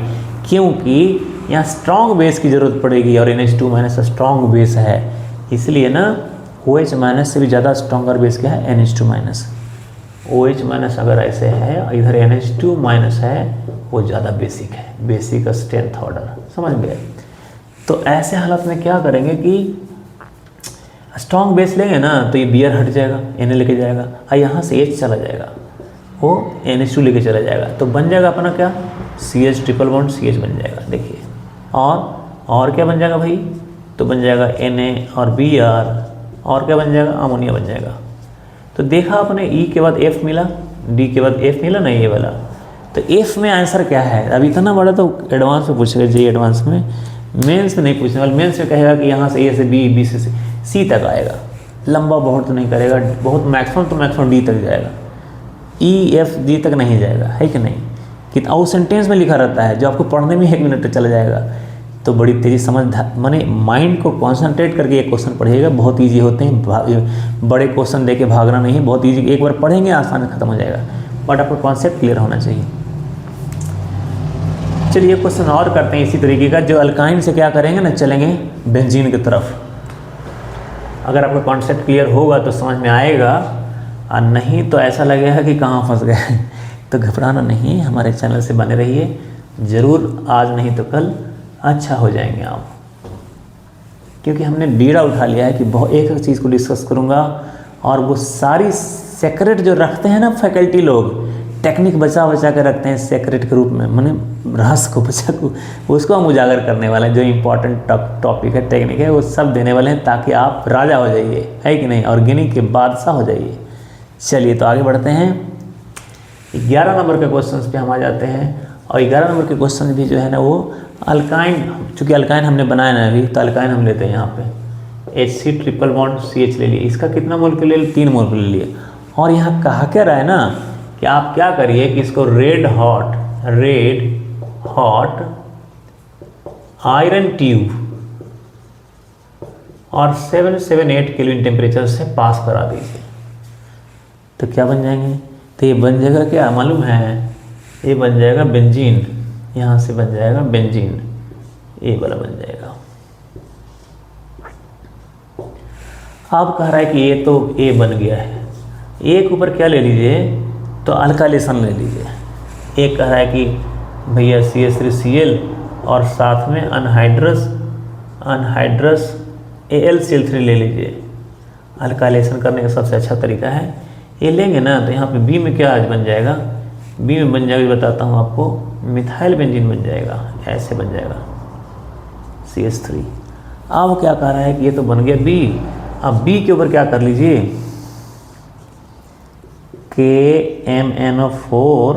क्योंकि यहाँ स्ट्रॉन्ग बेस की ज़रूरत पड़ेगी और NH2- स्ट्रॉन्ग बेस है, इसलिए ना OH- से भी ज़्यादा स्ट्रॉन्गर बेस क्या है, NH2-। OH- अगर ऐसे है और इधर NH2- है, वो ज़्यादा बेसिक है, बेसिक स्ट्रेंथ ऑर्डर, समझ गए। तो ऐसे हालत में क्या करेंगे कि स्ट्रॉन्ग बेस लेंगे ना, तो ये बियर हट जाएगा, Na लेके जाएगा, और यहाँ से H चला जाएगा, वो NH2 लेके चला जाएगा, तो बन जाएगा अपना क्या, CH ट्रिपल बॉन्ड CH बन जाएगा। देखिए और क्या बन जाएगा भाई, तो बन जाएगा Na और Br, और क्या बन जाएगा, अमोनिया बन जाएगा। तो देखा आपने E के बाद F मिला, D के बाद F मिला, नहीं ये वाला, तो F में आंसर क्या है। अब इतना बड़ा तो एडवांस में पूछेगा, जी एडवांस में, मेंस में नहीं पूछने वाला। मेंस में कहेगा कि यहाँ से A से B, B से C तक आएगा, लंबा बहुत तो नहीं करेगा, बहुत मैक्सिमम तो मैक्सिमम D तक जाएगा, E F G तक नहीं जाएगा, है कि नहीं। कि और सेंटेंस में लिखा रहता है, जो आपको पढ़ने में 1 मिनट तक चला जाएगा। तो बड़ी तेज़ी समझ माने माइंड को कॉन्सेंट्रेट करके ये क्वेश्चन पढ़िएगा, बहुत ईजी होते हैं, बड़े क्वेश्चन देके भागना नहीं, बहुत ईजी, एक बार पढ़ेंगे आसान खत्म हो जाएगा, बट आपको कॉन्सेप्ट क्लियर होना चाहिए। चलिए क्वेश्चन और करते हैं इसी तरीके का, जो अल्काइन से क्या करेंगे ना, चलेंगे बेंजीन की तरफ। अगर आपका कॉन्सेप्ट क्लियर होगा तो समझ में आएगा, और नहीं तो ऐसा लगेगा कि कहाँ फंस गए। तो घबराना नहीं, हमारे चैनल से बने रहिए, ज़रूर आज नहीं तो कल अच्छा हो जाएंगे आप, क्योंकि हमने बीड़ा उठा लिया है कि बहुत एक चीज़ को डिस्कस करूँगा, और वो सारी सेक्रेट जो रखते हैं ना फैकल्टी लोग, टेक्निक बचा बचा कर रखते हैं सेक्रेट के रूप में, माने रहस्य को बचा को, उसको हम उजागर करने वाले हैं। जो इम्पोर्टेंट टॉपिक है, टेक्निक है, वो सब देने वाले हैं, ताकि आप राजा हो जाइए, है कि नहीं, ऑर्गेनिक के बादशाह हो जाइए। चलिए तो आगे बढ़ते हैं, 11 नंबर के क्वेश्चन पे हम आ जाते हैं। और 11 नंबर के क्वेश्चन भी जो है ना, वो अल्काइन, चूँकि अल्काइन हमने बनाया ना अभी, तो अल्काइन हम लेते हैं यहाँ पे HC ट्रिपल बॉन्ड CH ले लिए, इसका कितना मोल के ले, 3 मोल के ले लिए। और यहाँ कहा क्या रहा है ना कि आप क्या करिए कि इसको रेड हॉट आयरन ट्यूब और 778 केल्विन टेम्परेचर से पास करा दीजिए, तो क्या बन जाएंगे, तो ये बन जाएगा क्या मालूम है, ये बन जाएगा बेंजीन, यहाँ से बन जाएगा बेंजीन, ये वाला बन जाएगा। अब कह रहा है कि ये तो ए बन गया है, ए के ऊपर क्या ले लीजिए, तो अल्काइलेशन ले लीजिए। एक कह रहा है कि भैया CH3Cl और साथ में अनहाइड्रस AlCl3 ले लीजिए। अल्काइलेशन करने का सबसे अच्छा तरीका है, ये लेंगे ना, तो यहाँ पे बी में क्या आज बन जाएगा, बी में बन जाएगा, बताता हूँ आपको, मिथाइल बेंजीन बन जाएगा, ऐसे बन जाएगा CH3। अब क्या कह रहा है कि ये तो बन गया बी, अब बी के ऊपर क्या कर लीजिए, KMnO4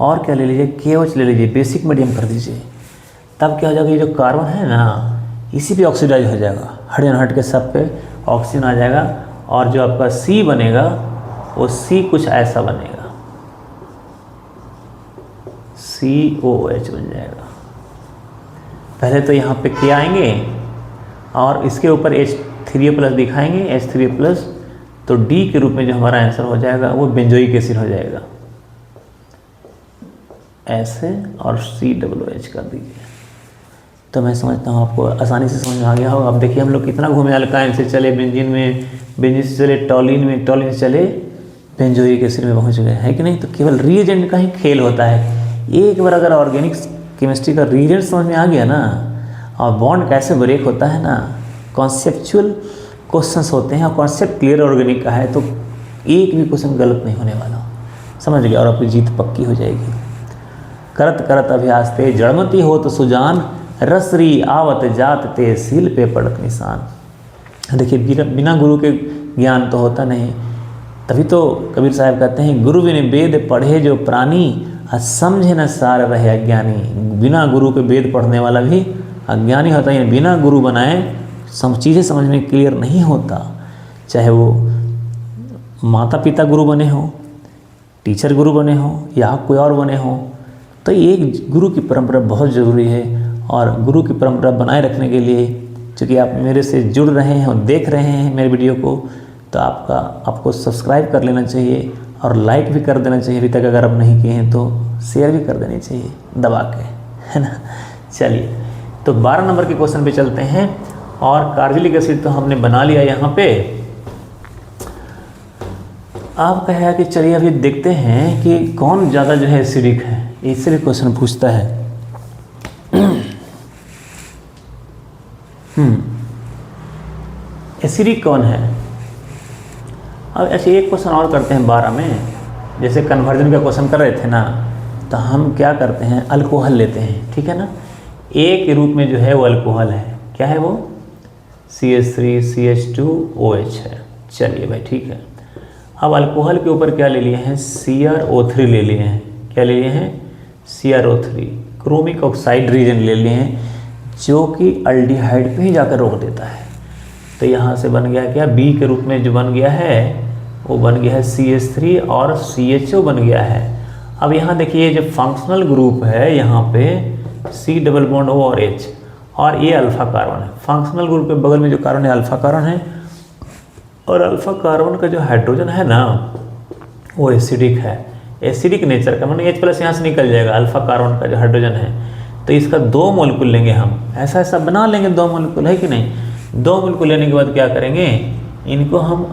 और क्या ले लीजिए, KOH ले लीजिए, बेसिक मीडियम कर दीजिए। तब क्या हो जाएगा, ये जो कार्बन है ना, इसी पे ऑक्सीडाइज हो जाएगा, हाइड्रोजन हट के सब पे ऑक्सीजन आ जाएगा, और जो आपका C बनेगा वो C कुछ ऐसा बनेगा, COH बन जाएगा। पहले तो यहाँ पे के आएंगे और इसके ऊपर H3+ दिखाएंगे, H3+, तो D के रूप में जो हमारा आंसर हो जाएगा वो बेंजोइक एसिड हो जाएगा, ऐसे, और COOH कर दीजिए। तो मैं समझता हूँ आपको आसानी से समझ में आ गया होगा। अब देखिए हम लोग कितना घूमे, अल्काइन से चले बेंजीन में, बेंजीन से चले टॉलिन में, टॉलिन से चले बेंजोइक एसिड में पहुँच गए, है कि नहीं। तो केवल रीएजेंट का ही खेल होता है। एक बार अगर ऑर्गेनिक केमिस्ट्री का रीएजेंट समझ में आ गया ना, और बॉन्ड कैसे ब्रेक होता है ना, कॉन्सेप्चुअल क्वेश्चंस होते हैं, और कॉन्सेप्ट क्लियर ऑर्गेनिक का है तो एक भी क्वेश्चन गलत नहीं होने वाला, समझ गया, और आपकी जीत पक्की हो जाएगी। करत करत अभ्यास ते जड़मती हो तो सुजान, रसरी आवत जात ते सील पे पड़त निशान। देखिए बिना गुरु के ज्ञान तो होता नहीं, तभी तो कबीर साहब कहते हैं गुरु बिन वेद पढ़े जो प्राणी, समझे न सार रहे अज्ञानी। बिना गुरु के वेद पढ़ने वाला भी अज्ञानी होता है, बिना गुरु बनाए चीज़ें समझ में क्लियर नहीं होता। चाहे वो माता पिता गुरु बने हो, टीचर गुरु बने हो, या कोई और बने हो, तो एक गुरु की परंपरा बहुत ज़रूरी है। और गुरु की परंपरा बनाए रखने के लिए, चूँकि आप मेरे से जुड़ रहे हैं और देख रहे हैं मेरे वीडियो को, तो आपको सब्सक्राइब कर लेना चाहिए और लाइक भी कर देना चाहिए। अभी तक अगर आप नहीं किए हैं तो शेयर भी कर देनी चाहिए दबा के, है ना। चलिए तो 12 नंबर के क्वेश्चन पे चलते हैं। और कार्बोलिक एसिड तो हमने बना लिया यहाँ पे। आप कहे कि चलिए अभी देखते हैं कि कौन ज़्यादा जो है एसिडिक है, इससे भी क्वेश्चन पूछता है। एसिडिक कौन है। अब ऐसे एक क्वेश्चन और करते हैं 12 में, जैसे कन्वर्जन का क्वेश्चन कर रहे थे ना, तो हम क्या करते हैं, अल्कोहल लेते हैं, ठीक है ना। ए के रूप में जो है वो अल्कोहल है, क्या है वो, CH3 CH2OH है। चलिए भाई ठीक है। अब अल्कोहल के ऊपर क्या ले लिए हैं, CrO3 ले लिए हैं। क्या ले लिए हैं, CrO3, क्रोमिक ऑक्साइड रीजन ले लिए हैं, जो कि अल्डिहाइड पे ही जाकर रोक देता है। तो यहाँ से बन गया क्या, B के रूप में जो बन गया है वो बन गया है CH3 और CHO बन गया है। अब यहाँ देखिए जो फंक्शनल ग्रुप है यहाँ पे C⋯O और H, और ये अल्फा कार्बन है। फंक्शनल ग्रुप के बगल में जो कार्बन है अल्फा कार्बन है, और अल्फा कार्बन का जो हाइड्रोजन है ना वो एसिडिक है, एसिडिक नेचर का, मतलब H+ यहाँ से निकल जाएगा। अल्फा कार्बन का जो हाइड्रोजन है, तो इसका 2 मोलिक्यूल लेंगे हम, ऐसा बना लेंगे 2 मोलिक्यूल, है कि नहीं। 2 मोलिक्यूल लेने के बाद क्या करेंगे, इनको हम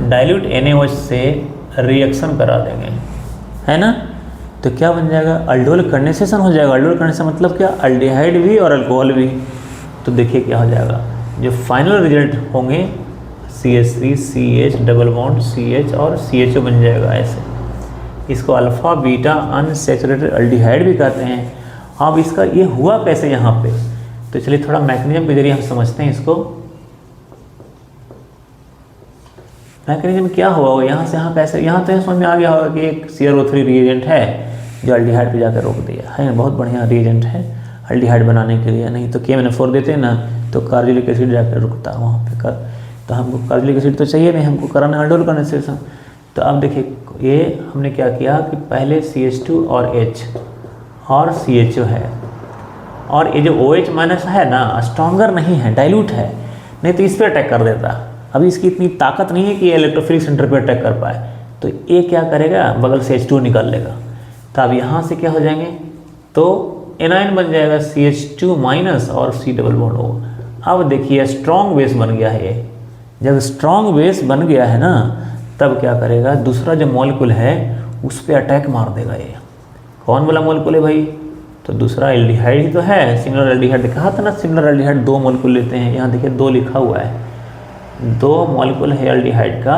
डाइल्यूट NaOH से रिएक्शन करा देंगे, है ना। तो क्या बन जाएगा, अल्डोल कंडेंसेशन हो जाएगा। अल्डोल कंडेंसेशन मतलब क्या, अल्डिहाइड भी और अल्कोहल भी। तो देखिए क्या हो जाएगा, जो फाइनल रिजल्ट होंगे CH3 CH double bond CH और CHO बन जाएगा ऐसे। इसको अल्फा बीटा अनसैचुरेटेड अल्डिहाइड भी कहते हैं। अब इसका ये हुआ कैसे यहाँ पे, तो चलिए थोड़ा मैकेनिज्म के जरिए हम समझते हैं इसको। मैकेनिज्म क्या हुआ यहाँ से यहाँ कैसे, यहाँ तो समझ में आ गया होगा कि एक CrO3 रिएजेंट है जो अल्डिहाइड पे जाकर रोक दिया है, बहुत बढ़िया रिएजेंट है अल्डिहाइड बनाने के लिए। नहीं तो KMnO4 देते हैं ना, तो कार्बोलिक एसिड जाकर रुकता है वहाँ पे तो हमको कार्बोलिक एसिड तो चाहिए नहीं, हमको कराना अल्डोल कंडेंसेशन। तो अब देखिए ये हमने क्या किया कि पहले CH2 और H और CHO है, और ये जो OH- है ना स्ट्रॉन्गर नहीं है, डाइल्यूट है, नहीं तो इस पर अटैक कर देता। अभी इसकी इतनी ताकत नहीं है कि ये इलेक्ट्रोफिलिक सेंटर पर अटैक कर पाए, तो ये क्या करेगा, बगल से H2 निकाल लेगा। तो अब यहाँ से क्या हो जाएंगे, तो एनाइन बन जाएगा CH2- और C⋯O। अब देखिए स्ट्रॉन्ग बेस बन गया है ये। जब स्ट्रॉन्ग बेस बन गया है ना, तब क्या करेगा, दूसरा जो मॉलिक्यूल है उस पर अटैक मार देगा ये। कौन वाला मॉलिक्यूल है भाई, तो दूसरा एल्डिहाइड ही तो है, सिमिलर एल्डिहाइड। कहा था ना सिमिलर एल्डिहाइड 2 मॉलिक्यूल लेते हैं, यहाँ देखिए 2 लिखा हुआ है, 2 मॉलिक्यूल है एल्डिहाइड का।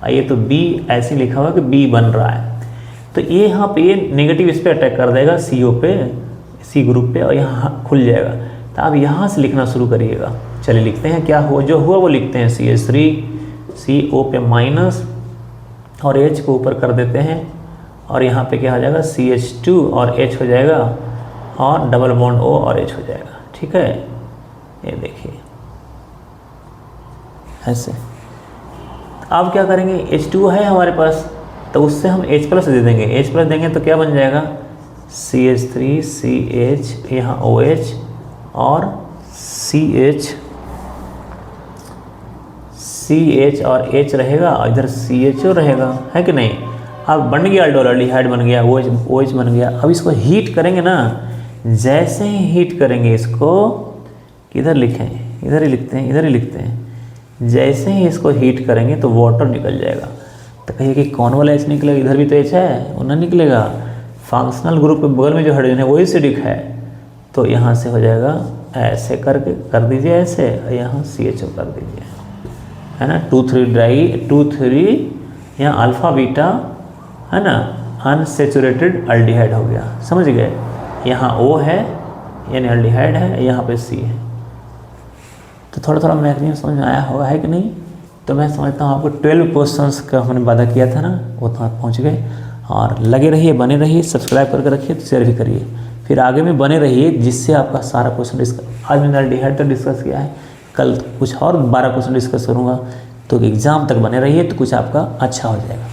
ये तो B ऐसे लिखा हुआ है कि B बन रहा है, तो ये यहाँ पे ये नेगेटिव इस पर अटैक कर देगा CO पे, C ग्रुप पे, और यहाँ खुल जाएगा। तो आप यहाँ से लिखना शुरू करिएगा। चलिए लिखते हैं, क्या हो जो हुआ वो लिखते हैं, CH3 CO पे माइनस और H को ऊपर कर देते हैं, और यहाँ पे क्या हो जाएगा CH2 और H हो जाएगा, और डबल बॉन्ड O और H हो जाएगा। ठीक है, ये देखिए ऐसे। अब क्या करेंगे, H2 है हमारे पास, तो उससे हम H+ दे देंगे। H+ देंगे तो क्या बन जाएगा, CH3 CH, यहाँ OH और CH और H रहेगा और इधर CHO रहेगा, है कि नहीं। अब बन गया अल्डोहाइड बन गया, OH बन गया। अब इसको हीट करेंगे ना, जैसे ही हीट करेंगे इसको, किधर लिखें, इधर ही लिखते हैं, इधर ही लिखते हैं। जैसे ही इसको हीट करेंगे तो वाटर निकल जाएगा। तो कहिए कि कौन वाला H निकलेगा, इधर भी तो H है, वो ना निकलेगा। फंक्शनल ग्रुप के बगल में जो हाइड्रोजन है वो एसिडिक है, तो यहाँ से हो जाएगा ऐसे करके कर दीजिए ऐसे, और यहाँ CHO कर दीजिए, है ना। 2,3 यहाँ अल्फ़ा बीटा, है ना, अनसेचुरेटेड अल्डिहाइड हो गया, समझ गए। यहाँ O है यानी अल्डिहाइड है, यहाँ पे C है। तो थोड़ा थोड़ा मैकेनिज्म समझ में आया होगा, है कि नहीं। तो मैं समझता हूँ आपको 12 क्वेश्चंस का हमने वादा किया था ना, वो तो आप पहुँच गए। और लगे रहिए, बने रहिए, सब्सक्राइब करके रखिए, तो शेयर भी करिए। फिर आगे में बने रहिए, जिससे आपका सारा क्वेश्चन डिस्कस, आज मैंने अल्डिहाइड तक डिस्कस किया है, कल कुछ और 12 क्वेश्चन डिस्कस करूँगा। तो एग्ज़ाम तक बने रहिए, तो कुछ आपका अच्छा हो जाएगा।